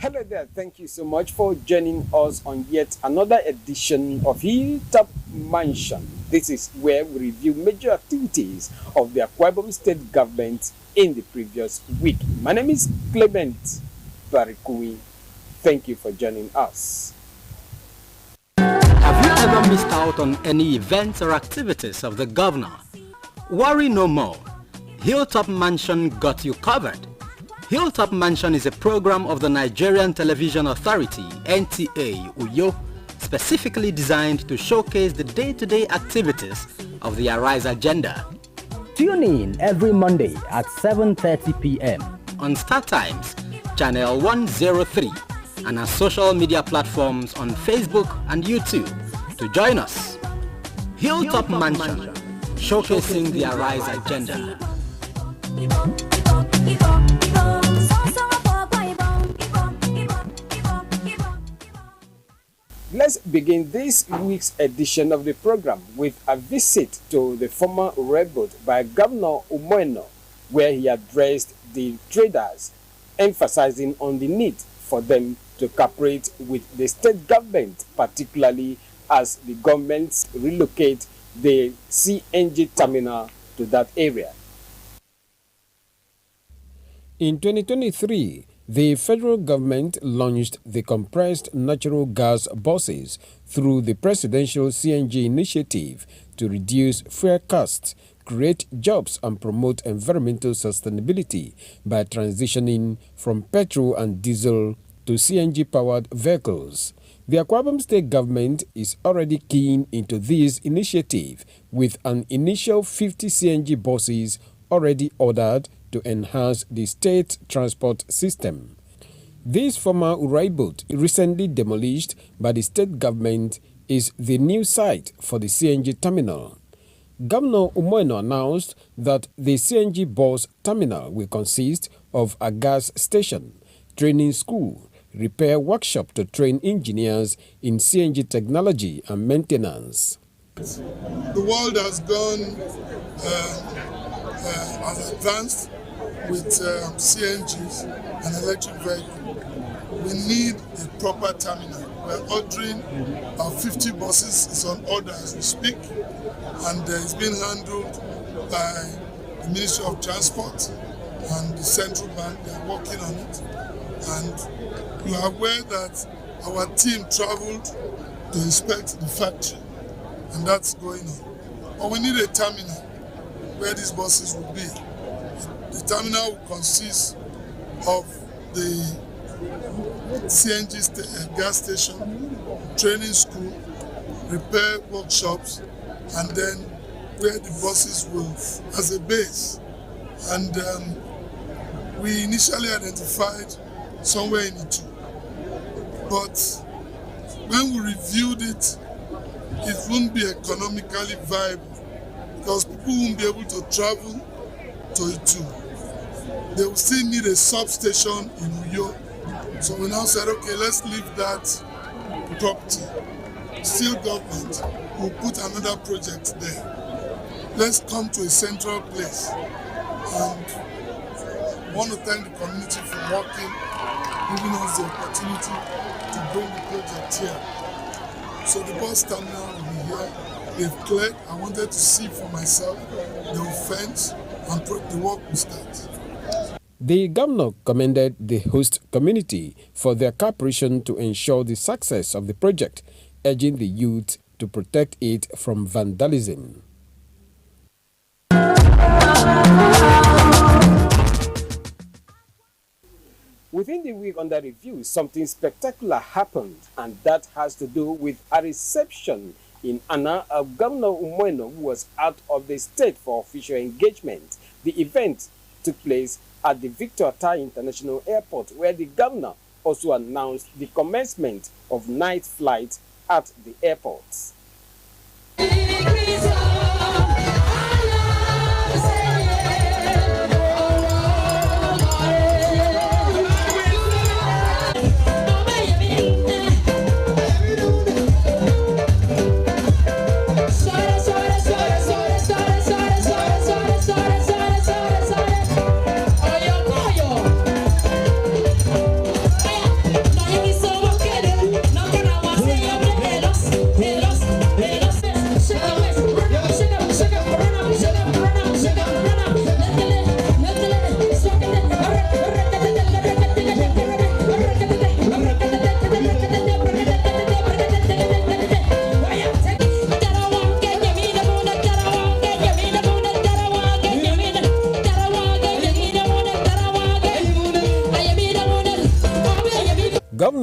Hello there, thank you so much for joining us on yet another edition of Hilltop Mansion. This is where we review major activities of the Akwa Ibom State government in the previous week. My name is Clement Barikui. Thank you for joining us. Have you ever missed out on any events or activities of the governor? Worry no more. Hilltop Mansion got you covered. Hilltop Mansion is a program of the Nigerian Television Authority, NTA, UYO, specifically designed to showcase the day-to-day activities of the Arise agenda. Tune in every Monday at 7:30 p.m. on Star Times, Channel 103, and our social media platforms on Facebook and YouTube to join us. Hilltop Mansion, showcasing the Arise agenda. Let's begin this week's edition of the program with a visit to the former rebel by Governor Umoeno, where he addressed the traders, emphasizing on the need for them to cooperate with the state government, particularly as the government relocate the CNG terminal to that area. In 2023, the federal government launched the compressed natural gas buses through the presidential CNG initiative to reduce fuel costs, create jobs and promote environmental sustainability by transitioning from petrol and diesel to CNG-powered vehicles. The Akwa Ibom State government is already keen into this initiative with an initial 50 CNG buses already ordered to enhance the state transport system. This former Urai boat, recently demolished by the state government, is the new site for the CNG terminal. Governor Umoeno announced that the CNG bus terminal will consist of a gas station, training school, repair workshop to train engineers in CNG technology and maintenance. The world has gone as advanced with CNGs and electric vehicles. We need a proper terminal. We're ordering our 50 buses, is on order as we speak, and it's being handled by the Ministry of Transport and the Central Bank. They're working on it. And you are aware that our team traveled to inspect the factory, and that's going on. But we need a terminal where these buses will be. The terminal will consist of the CNG gas station, training school, repair workshops, and then where the buses will as a base. And we initially identified somewhere in Itu. But when we reviewed it, it wouldn't be economically viable because people won't be able to travel to Itu. They will still need a substation in Uyo. So we now said, okay, let's leave that property. Still government will put another project there. Let's come to a central place. And I want to thank the community for working, giving us the opportunity to bring the project here. So the bus terminal will be here. They've cleared. I wanted to see for myself. They will fence and the work will start. The governor commended the host community for their cooperation to ensure the success of the project, urging the youth to protect it from vandalism. Within the week under review, something spectacular happened, and that has to do with a reception in honor of Governor Umoeno, who was out of the state for official engagement. The event took place at the Victor Tai International Airport, where the governor also announced the commencement of night flights at the airports.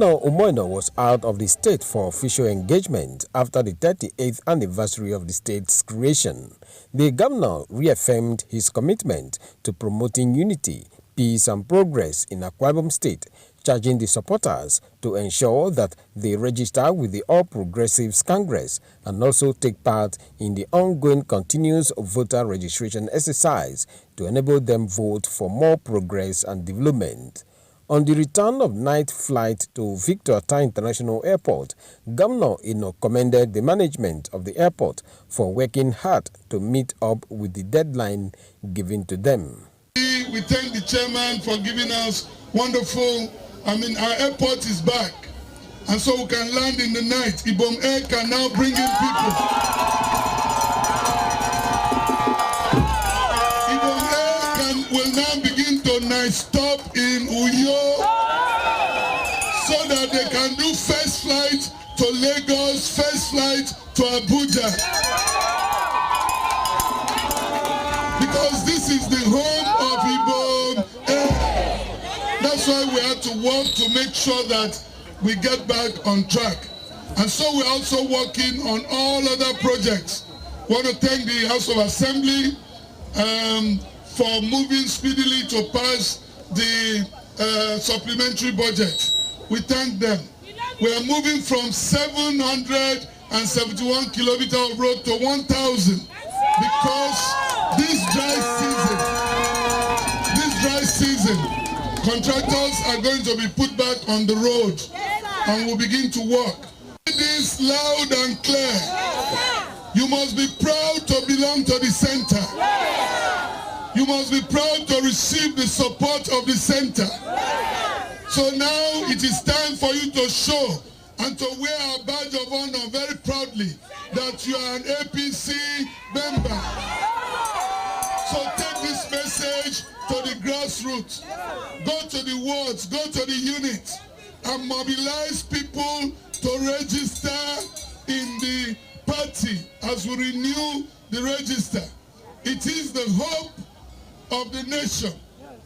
Governor Umoino was out of the state for official engagement after the 38th anniversary of the state's creation. The governor reaffirmed his commitment to promoting unity, peace and progress in Akwa Ibom State, charging the supporters to ensure that they register with the All Progressives Congress and also take part in the ongoing continuous voter registration exercise to enable them vote for more progress and development. On the return of night flight to Victor Ata International Airport, Governor Ino commended the management of the airport for working hard to meet up with the deadline given to them. We thank the chairman for giving us wonderful, our airport is back. And so we can land in the night. Ibom Air can now bring in people. Ibom Air will now begin to night stop in Uyo so that they can do first flight to Lagos, first flight to Abuja. Because this is the home of Ibom Air. That's why we had to work to make sure that we get back on track. And so we're also working on all other projects. I want to thank the House of Assembly for moving speedily to pass the supplementary budget. We thank them. We are moving from 771 kilometers of road to 1,000 because this dry season, contractors are going to be put back on the road and will begin to work. It is loud and clear. You must be proud to belong to the center. You must be proud to receive the support of the center. So now it is time for you to show and to wear a badge of honor very proudly that you are an APC member. So take this message to the grassroots. Go to the wards, go to the units, and mobilize people to register in the party as we renew the register. It is the hope of the nation.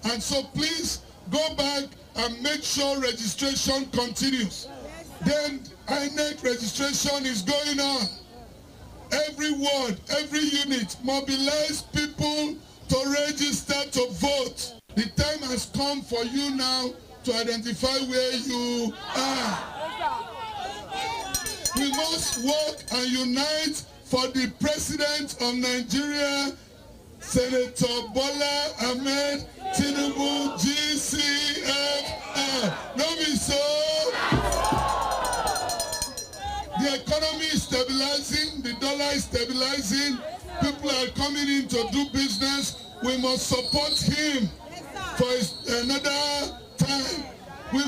And so please go back and make sure registration continues. Then INEC registration is going on. Every ward, every unit, mobilize people to register to vote. The time has come for you now to identify where you are. We must work and unite for the President of Nigeria, Senator Bola Ahmed Tinubu, GCFR. No be so. The economy is stabilizing, the dollar is stabilizing, people are coming in to do business. We must support him for another time. We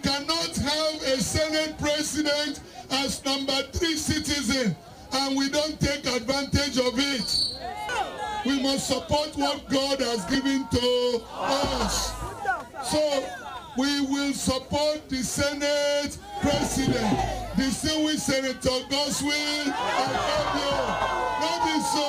cannot have a Senate president as number 3 citizen and we don't take advantage of it. We must support what God has given to us. So we will support the Senate president, distinguished Senator Goswill Akpabio. Not be so.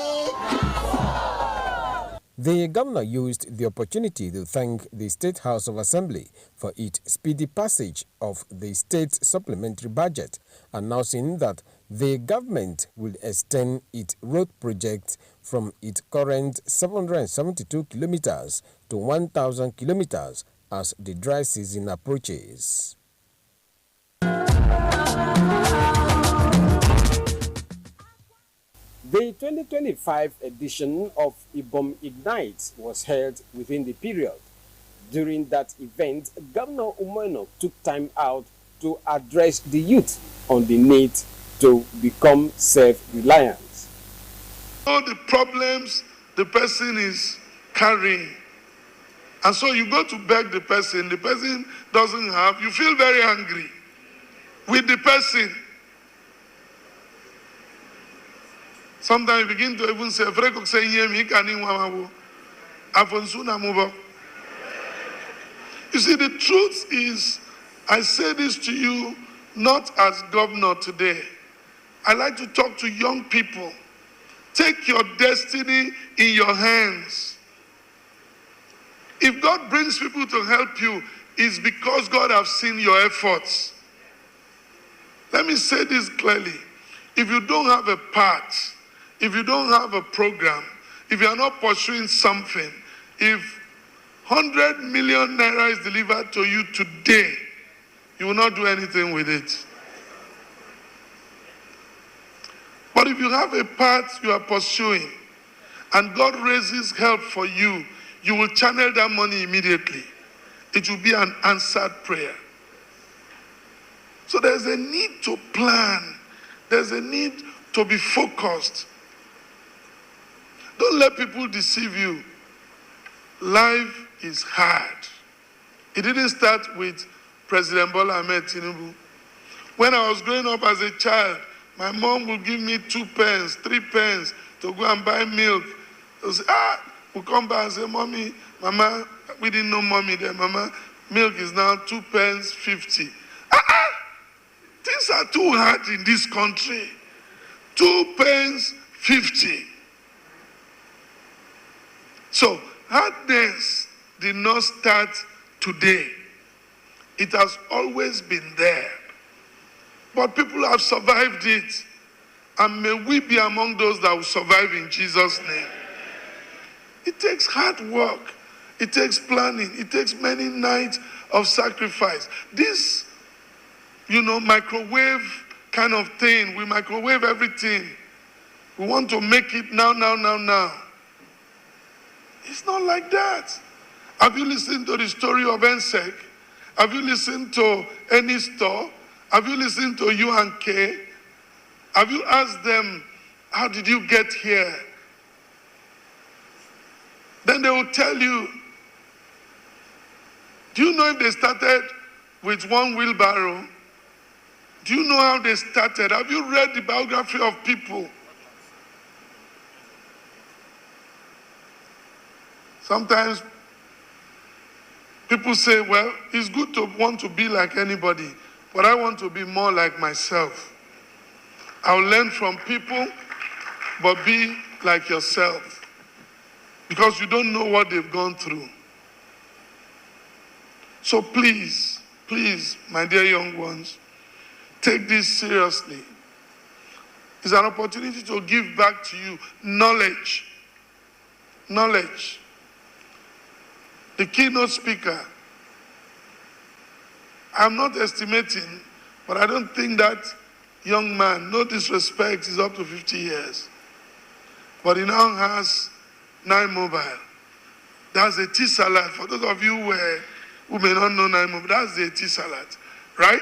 The governor used the opportunity to thank the State House of Assembly for its speedy passage of the state supplementary budget, announcing that the government will extend its road project from its current 772 kilometers to 1,000 kilometers as the dry season approaches. The 2025 edition of Ibom Ignites was held within the period. During that event, Governor Umoino took time out to address the youth on the need to become self-reliant. All the problems the person is carrying. And so you go to beg the person doesn't have, you feel very angry with the person. Sometimes you begin to even say, you see, the truth is, I say this to you not as governor today. I like to talk to young people. Take your destiny in your hands. If God brings people to help you, is because God has seen your efforts. Let me say this clearly. If you don't have a path, if you don't have a program, if you are not pursuing something, if 100 million naira is delivered to you today, you will not do anything with it. But if you have a path you are pursuing and God raises help for you, you will channel that money immediately. It will be an answered prayer. So there's a need to plan. There's a need to be focused. Don't let people deceive you. Life is hard. It didn't start with President Bola Ahmed Tinubu. When I was growing up as a child, my mom would give me 2 pence, 3 pence to go and buy milk. We'll say, we'll come back and say, Mommy, Mama, we didn't know Mommy then, Mama, milk is now 2 pence 50. Things are too hard in this country. 2 pence 50. So, hardness did not start today. It has always been there. But people have survived it. And may we be among those that will survive in Jesus' name. It takes hard work. It takes planning. It takes many nights of sacrifice. This, microwave kind of thing, we microwave everything. We want to make it now. It's not like that. Have you listened to the story of NSEC? Have you listened to any store? Have you listened to U&K? Have you asked them, how did you get here? Then they will tell you. Do you know if they started with 1 wheelbarrow? Do you know how they started? Have you read the biography of people? Sometimes people say, well, it's good to want to be like anybody, but I want to be more like myself. I'll learn from people, but be like yourself. Because you don't know what they've gone through. So please, my dear young ones, take this seriously. It's an opportunity to give back to you knowledge. Knowledge. The keynote speaker, I'm not estimating, but I don't think that young man, no disrespect, is up to 50 years. But he now has 9 Mobile. That's a tea salad. For those of you who may not know 9 Mobile, that's the tea salad, right?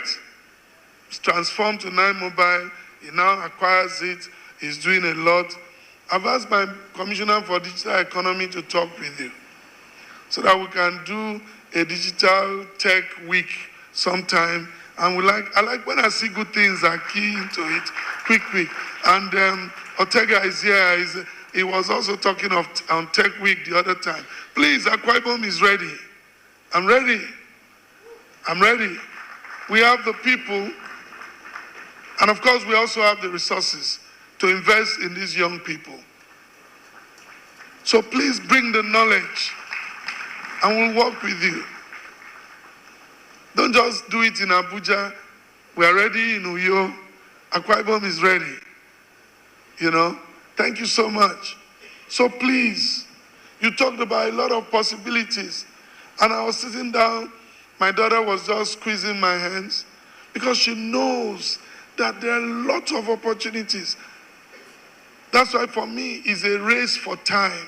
It's transformed to 9 Mobile. He now acquires it. He's doing a lot. I've asked my Commissioner for Digital Economy to talk with you so that we can do a digital tech week sometime. And I like when I see good things, I key into it quick. And Ortega is here. He was also talking on Tech Week the other time. Please, Akwa Ibom is ready. I'm ready. We have the people, and of course we also have the resources to invest in these young people. So please bring the knowledge, and we'll work with you. Don't just do it in Abuja. We are ready in Uyo. Akwa Ibom is ready. Thank you so much. So please, you talked about a lot of possibilities. And I was sitting down, my daughter was just squeezing my hands because she knows that there are lots of opportunities. That's why for me, it's a race for time.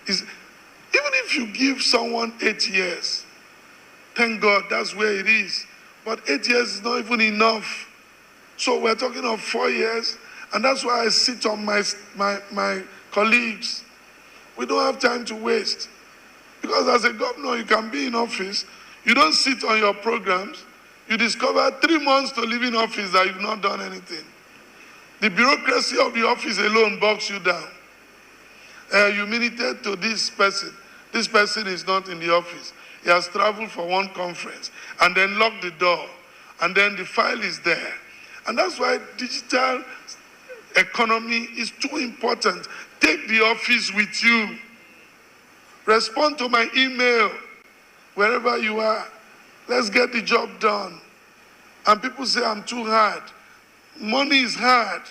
Even if you give someone 8 years, thank God that's where it is. But 8 years is not even enough. So we're talking of 4 years. And that's why I sit on my colleagues. We don't have time to waste. Because as a governor, you can be in office. You don't sit on your programs. You discover 3 months to live in office that you've not done anything. The bureaucracy of the office alone bogs you down. You minuted to this person. This person is not in the office. He has traveled for one conference and then locked the door. And then the file is there. And that's why digital economy is too important. Take the office with you. Respond to my email. wherever you are, let's get the job done. And people say I'm too hard. Money is hard.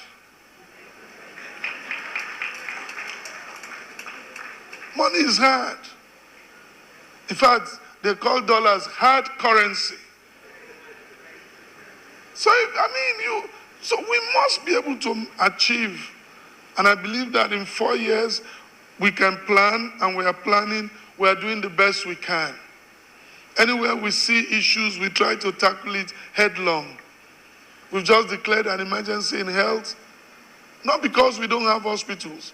Money is hard. In fact, they call dollars hard currency. So, so we must be able to achieve. And I believe that in 4 years, we can plan, and we are planning. We are doing the best we can. Anywhere we see issues, we try to tackle it headlong. We've just declared an emergency in health, not because we don't have hospitals.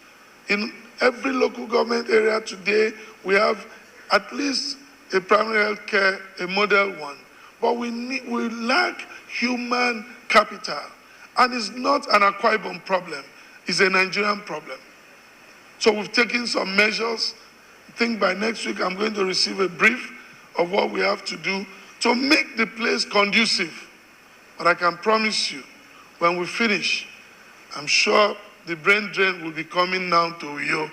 In every local government area today, we have at least a primary health care, a model one. But we lack human capital. And it's not an Akwa Ibom problem, it's a Nigerian problem. So we've taken some measures. I think by next week I'm going to receive a brief of what we have to do to make the place conducive. But I can promise you, when we finish, I'm sure the brain drain will be coming down to Uyo,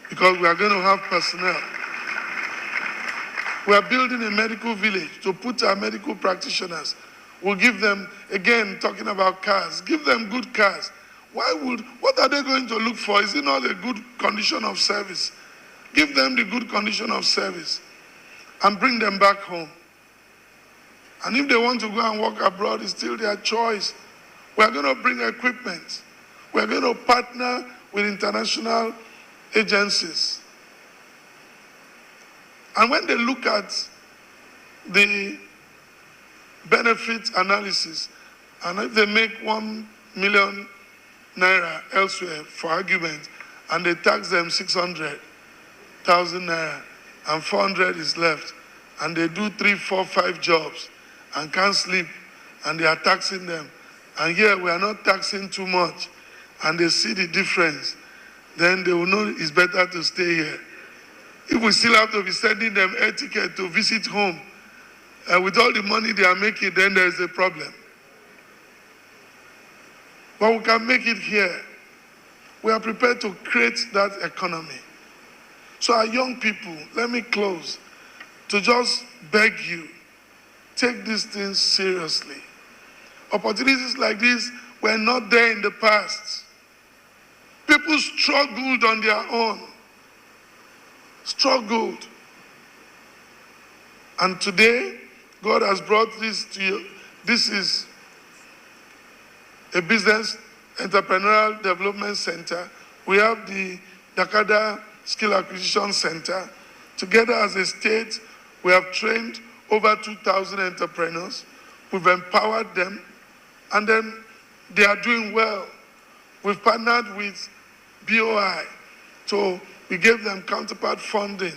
because we are going to have personnel. We are building a medical village to put our medical practitioners. We'll give them, again, talking about cars, give them good cars. What are they going to look for? Is it not a good condition of service? Give them the good condition of service and bring them back home. And if they want to go and work abroad, it's still their choice. We're going to bring equipment. We're going to partner with international agencies. And when they look at the benefit analysis, and if they make 1 million naira elsewhere for argument, and they tax them 600,000 naira, and 400 is left, and they do 3, 4, 5 jobs, and can't sleep, and they are taxing them, and here we are not taxing too much, and they see the difference, then they will know it's better to stay here. If we still have to be sending them air ticket to visit home, with all the money they are making, then there's a problem. But we can make it here. We are prepared to create that economy. So our young people, let me close, to just beg you, take these things seriously. Opportunities like this were not there in the past. People struggled on their own. Struggled. And today, God has brought this to you. This is a business entrepreneurial development center. We have the Dakada Skill Acquisition Center. Together as a state, we have trained over 2,000 entrepreneurs. We've empowered them, and then they are doing well. We've partnered with BOI, so we gave them counterpart funding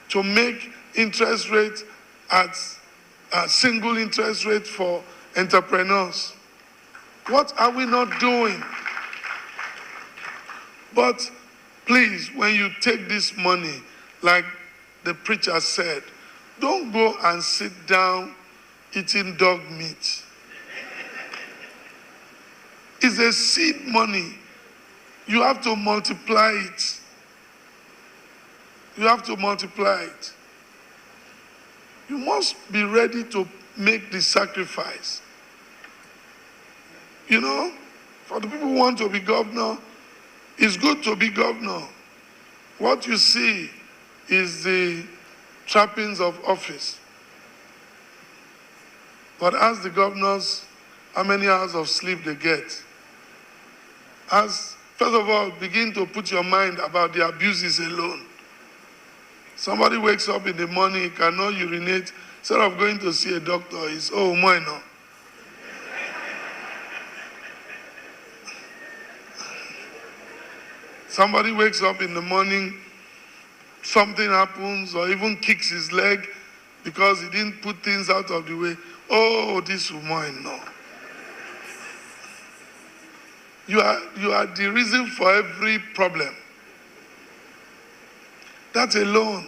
to make interest rate at a single interest rate for entrepreneurs. What are we not doing? But please, when you take this money, like the preacher said, don't go and sit down eating dog meat. It's a seed money. You have to multiply it. You have to multiply it. You must be ready to make the sacrifice. You know, for the people who want to be governor, it's good to be governor. What you see is the trappings of office. But ask the governors how many hours of sleep they get. First of all, begin to put your mind about the abuses alone. Somebody wakes up in the morning, he cannot urinate. Instead of going to see a doctor, he's, oh, my no. Somebody wakes up in the morning, something happens, or even kicks his leg because he didn't put things out of the way. Oh, this woman, no. You are the reason for every problem. That alone.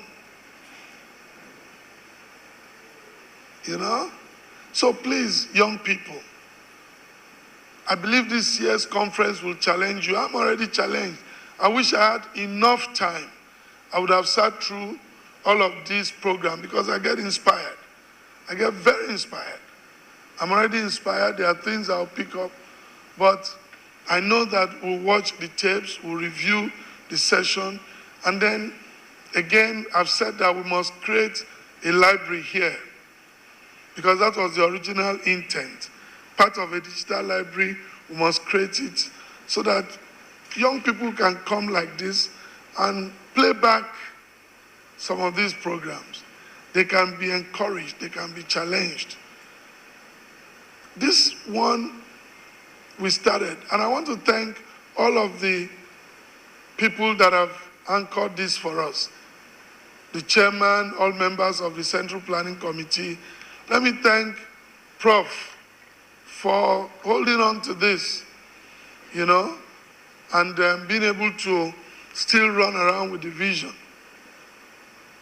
You know? So please, young people, I believe this year's conference will challenge you. I'm already challenged. I wish I had enough time. I would have sat through all of these programs because I get inspired. I get very inspired. I'm already inspired. There are things I'll pick up, but I know that we'll watch the tapes, we'll review the session, and then again, I've said that we must create a library here because that was the original intent. Part of a digital library, we must create it so that young people can come like this and play back some of these programs. They can be encouraged, they can be challenged. This one we started, and I want to thank all of the people that have anchored this for us. The chairman, all members of the Central Planning Committee. Let me thank Prof for holding on to this, and being able to still run around with the vision.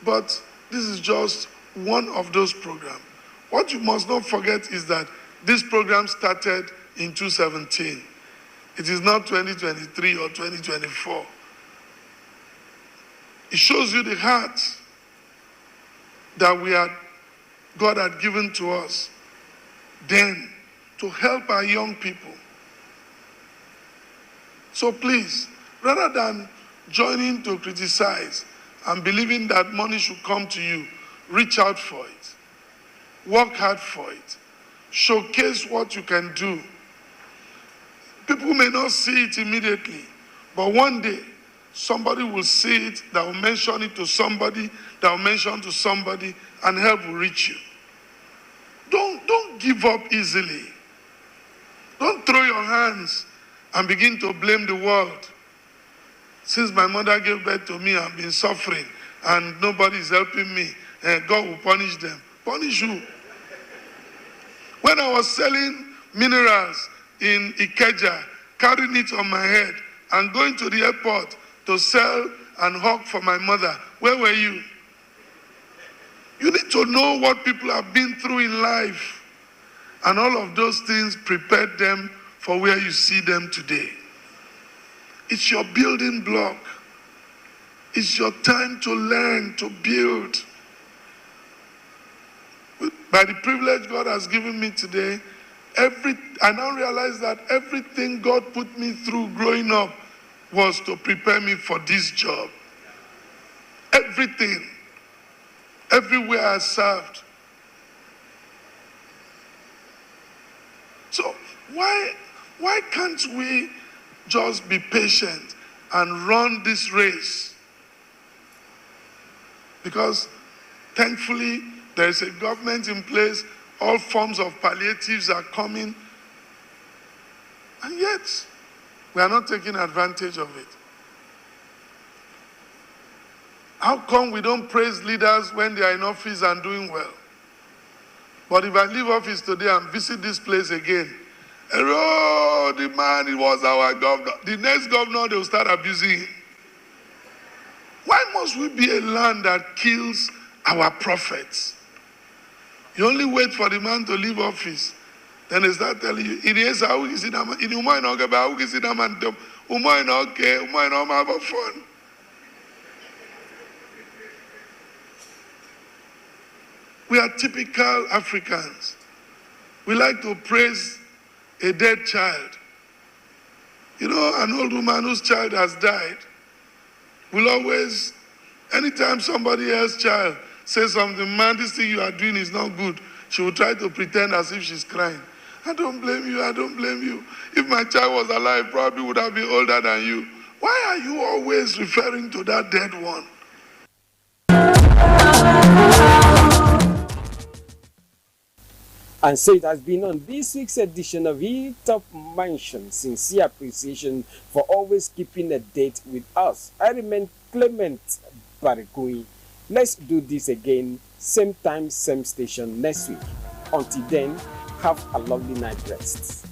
But this is just one of those programs. What you must not forget is that this program started in 2017. It is not 2023 or 2024. It shows you the heart that God had given to us then to help our young people. So please, rather than joining to criticize and believing that money should come to you, reach out for it. Work hard for it. Showcase what you can do. People may not see it immediately, but one day, somebody will see it, that will mention it to somebody, that will mention to somebody, and help will reach you. Don't give up easily. Don't throw your hands and begin to blame the world. Since my mother gave birth to me, I've been suffering, and nobody is helping me, and God will punish them. Punish you. When I was selling minerals in Ikeja, carrying it on my head, and going to the airport to sell and hawk for my mother, where were you? You need to know what people have been through in life. And all of those things prepared them for where you see them today. It's your building block. It's your time to learn, to build. By the privilege God has given me today, I now realize that everything God put me through growing up was to prepare me for this job. Everything. Everywhere I served. So why can't we just be patient and run this race? Because thankfully there is a government in place, all forms of palliatives are coming, and yet we are not taking advantage of it. How come we don't praise leaders when they are in office and doing well? But if I leave office today and visit this place again, oh, the man, it was our governor. The next governor, they will start abusing him. Why must we be a land that kills our prophets? You only wait for the man to leave office. Then they start telling you, it is how we see them, it might not get how we see them, and we might not care, we might not have fun. We are typical Africans. We like to praise a dead child. You know, an old woman whose child has died will always, anytime somebody else's child says something, man, this thing you are doing is not good, she will try to pretend as if she's crying. I don't blame you, I don't blame you. If my child was alive, probably would have been older than you. Why are you always referring to that dead one? And so it has been on this week's edition of Hilltop Mansion. Sincere appreciation for always keeping a date with us. I remain Clement Barikui. Let's do this again, same time, same station next week. Until then, have a lovely night rest.